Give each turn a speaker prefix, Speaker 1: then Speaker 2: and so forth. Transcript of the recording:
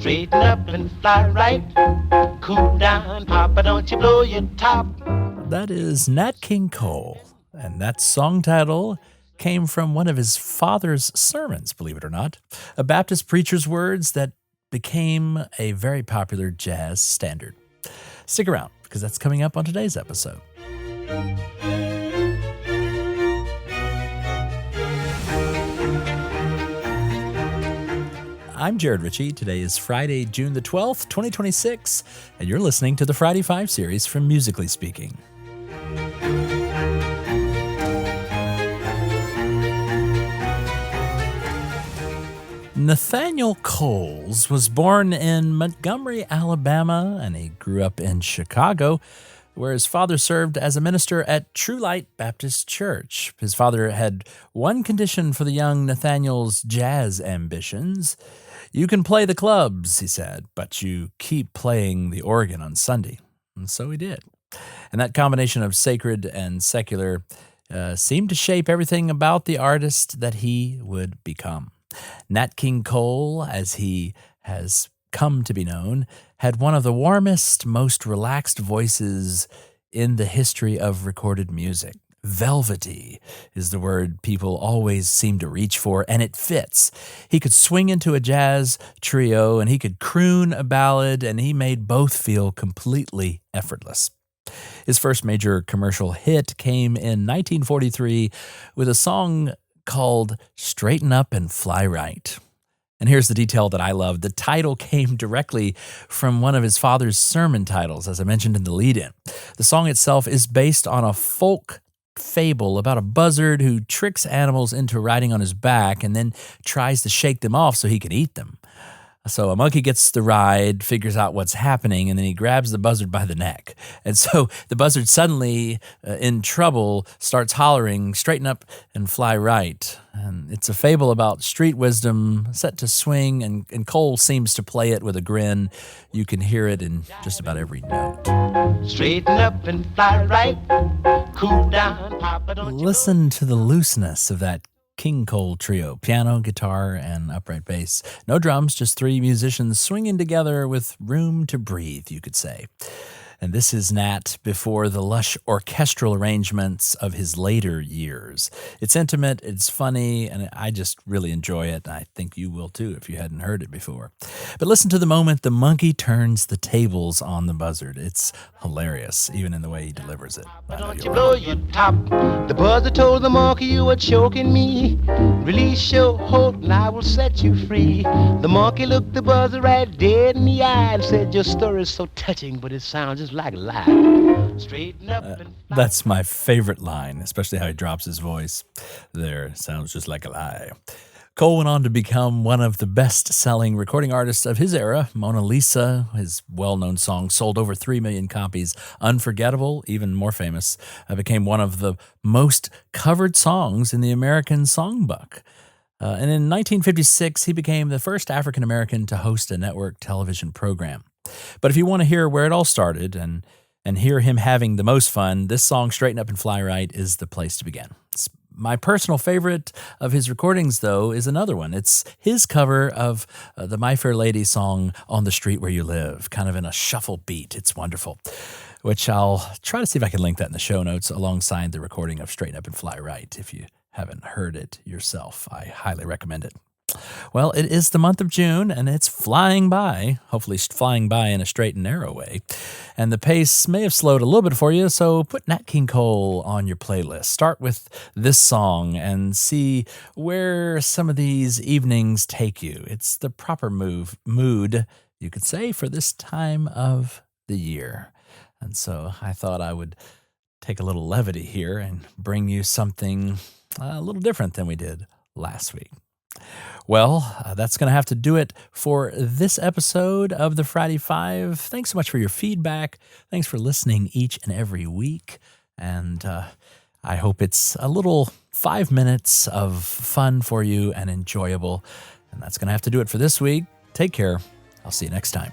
Speaker 1: Straighten up and fly right. Cool down, Papa, don't you blow your top.
Speaker 2: That is Nat King Cole, and that song title came from one of his father's sermons, believe it or not, a Baptist preacher's words that became a very popular jazz standard. Stick around, because that's coming up on today's episode. I'm Jared Ritchie. Today is Friday, June the 12th, 2026, and you're listening to the Friday 5 series from Musically Speaking. Nathaniel Coles was born in Montgomery, Alabama, and he grew up in Chicago, where his father served as a minister at True Light Baptist Church. His father had one condition for the young Nathaniel's jazz ambitions. You can play the clubs, he said, but you keep playing the organ on Sunday. And so he did. And that combination of sacred and secular seemed to shape everything about the artist that he would become. Nat King Cole, as he has come to be known, had one of the warmest, most relaxed voices in the history of recorded music. Velvety is the word people always seem to reach for, and it fits. He could swing into a jazz trio, and he could croon a ballad, and he made both feel completely effortless. His first major commercial hit came in 1943 with a song called Straighten Up and Fly Right. And here's the detail that I love. The title came directly from one of his father's sermon titles, as I mentioned in the lead-in. The song itself is based on a folk fable about a buzzard who tricks animals into riding on his back and then tries to shake them off so he can eat them. So a monkey gets the ride, figures out what's happening, and then he grabs the buzzard by the neck. And so the buzzard suddenly, in trouble, starts hollering, straighten up and fly right. And it's a fable about street wisdom set to swing, and Cole seems to play it with a grin. You can hear it in just about every note.
Speaker 1: Straighten up and fly right. Cool down, Papa, don't you
Speaker 2: Listen to the looseness of that King Cole trio, piano, guitar, and upright bass. No drums, just three musicians swinging together with room to breathe, you could say. And this is Nat before the lush orchestral arrangements of his later years. It's intimate, it's funny, and I just really enjoy it. I think you will too if you hadn't heard it before. But listen to the moment the monkey turns the tables on the buzzard. It's hilarious, even in the way he delivers it.
Speaker 1: don't you blow your top. The buzzard told the monkey you were choking me. Release your hold and I will set you free. The monkey looked the buzzard right dead in the eye and said, your story is so touching, but it sounds just like a lie. Straighten up and fly.
Speaker 2: That's my favorite line, especially how he drops his voice. There, sounds just like a lie. Cole went on to become one of the best-selling recording artists of his era. Mona Lisa, his well-known song, sold over 3 million copies. Unforgettable, even more famous, became one of the most covered songs in the American Songbook. And in 1956, he became the first African-American to host a network television program. But if you want to hear where it all started and hear him having the most fun, this song, Straighten Up and Fly Right, is the place to begin. My personal favorite of his recordings, though, is another one. It's his cover of the My Fair Lady song, On the Street Where You Live, kind of in a shuffle beat. It's wonderful, which I'll try to see if I can link that in the show notes alongside the recording of Straighten Up and Fly Right. If you haven't heard it yourself, I highly recommend it. Well, it is the month of June, and it's flying by, hopefully flying by in a straight and narrow way. And the pace may have slowed a little bit for you, so put Nat King Cole on your playlist. Start with this song and see where some of these evenings take you. It's the proper mood, you could say, for this time of the year. And so I thought I would take a little levity here and bring you something a little different than we did last week. Well, that's going to have to do it for this episode of the Friday Five. Thanks so much for your feedback. Thanks for listening each and every week. And I hope it's a little 5 minutes of fun for you and enjoyable. And that's going to have to do it for this week. Take care. I'll see you next time.